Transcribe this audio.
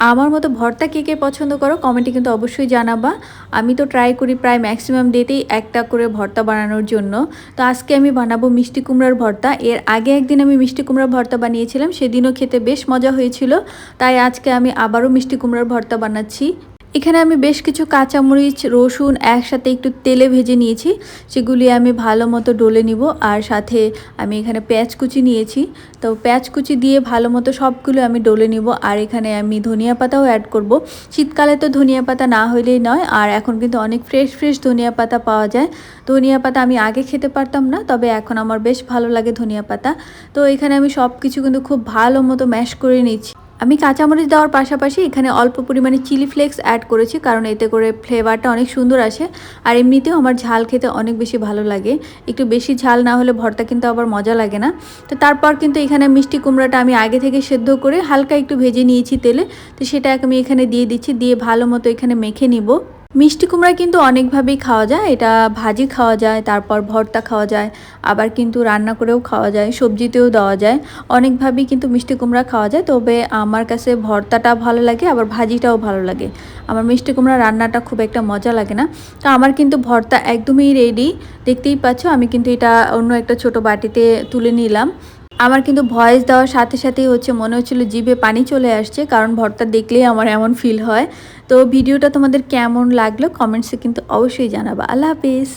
আমার মতো ভর্তা কে, কে পছন্দ করো কমেন্টে কিন্তু অবশ্যই জানাবা। আমি তো ট্রাই করি প্রায় ম্যাক্সিমাম ডেতেই একটা করে ভর্তা বানানোর জন্য। তো আজকে আমি বানাবো মিষ্টি কুমড়ার ভর্তা। এর আগে একদিন আমি মিষ্টি কুমড়ার ভর্তা বানিয়েছিলাম, সেদিনও খেতে বেশ মজা হয়েছিল। তাই আজকে আমি আবারও মিষ্টি কুমড়ার ভর্তা বানাচ্ছি। এখানে আমি বেশ কিছু কাঁচামরিচ, রসুন একসাথে একটু তেলে ভেজে নিয়েছি। সেগুলি আমি ভালো মতো ডলে নিব। আর সাথে আমি এখানে পেঁয়াজ কুচি নিয়েছি। তো পেঁয়াজ কুচি দিয়ে ভালো মতো সবগুলো আমি ডলে নিব। আর এখানে আমি ধনিয়া পাতাও অ্যাড করব। শীতকালে তো ধনিয়া পাতা না হইলেই নয়, আর এখন কিন্তু অনেক ফ্রেশ ফ্রেশ ধনিয়া পাতা পাওয়া যায়। ধনিয়া পাতা আমি আগে খেতে পারতাম না, তবে এখন আমার বেশ ভালো লাগে ধনিয়া পাতা। তো এখানে আমি সব কিছু কিন্তু খুব ভালো মতো ম্যাশ করে নিচ্ছি। আমি কাঁচামরিচ দেওয়ার পাশাপাশি এখানে অল্প পরিমাণে চিলি ফ্লেক্স অ্যাড করেছি, কারণ এতে করে ফ্লেভারটা অনেক সুন্দর আসে। আর এমনিতেও আমার ঝাল খেতে অনেক বেশি ভালো লাগে। একটু বেশি ঝাল না হলে ভর্তা কিন্তু আবার মজা লাগে না। তো তারপর কিন্তু এখানে মিষ্টি কুমড়াটা আমি আগে থেকে সেদ্ধ করে হালকা একটু ভেজে নিয়েছি তেলে। তো সেটা আমি এখানে দিয়ে দিচ্ছি, দিয়ে ভালো মতো এখানে মেখে নিব। মিষ্টি কুমড়া কিন্তু অনেকভাবেই খাওয়া যায়। এটা ভাজি খাওয়া যায়, তারপর ভর্তা খাওয়া যায়, আবার কিন্তু রান্না করেও খাওয়া যায়, সবজিতেও দেওয়া যায়। অনেকভাবেই কিন্তু মিষ্টি কুমড়া খাওয়া যায়, তবে আমার কাছে ভর্তাটা ভালো লাগে, আবার ভাজিটাও ভালো লাগে। আমার মিষ্টি কুমড়া রান্নাটা খুব একটা মজা লাগে না। তো আমার কিন্তু ভর্তা একদমই রেডি। দেখতেই পাচ্ছ আমি কিন্তু এটা অন্য একটা ছোট বাটিতে তুলে নিলাম। আমার কিন্তু ভয়েস দেওয়ার সাথে সাথেই মনে হচ্ছিল জিভে পানি চলে আসছে, কারণ ভর্তা দেখলেই আমার এমন ফিল হয়। তো ভিডিওটা তোমাদের কেমন লাগলো কমেন্টসে কিন্তু অবশ্যই জানাবা। আল্লাহ হাফিজ।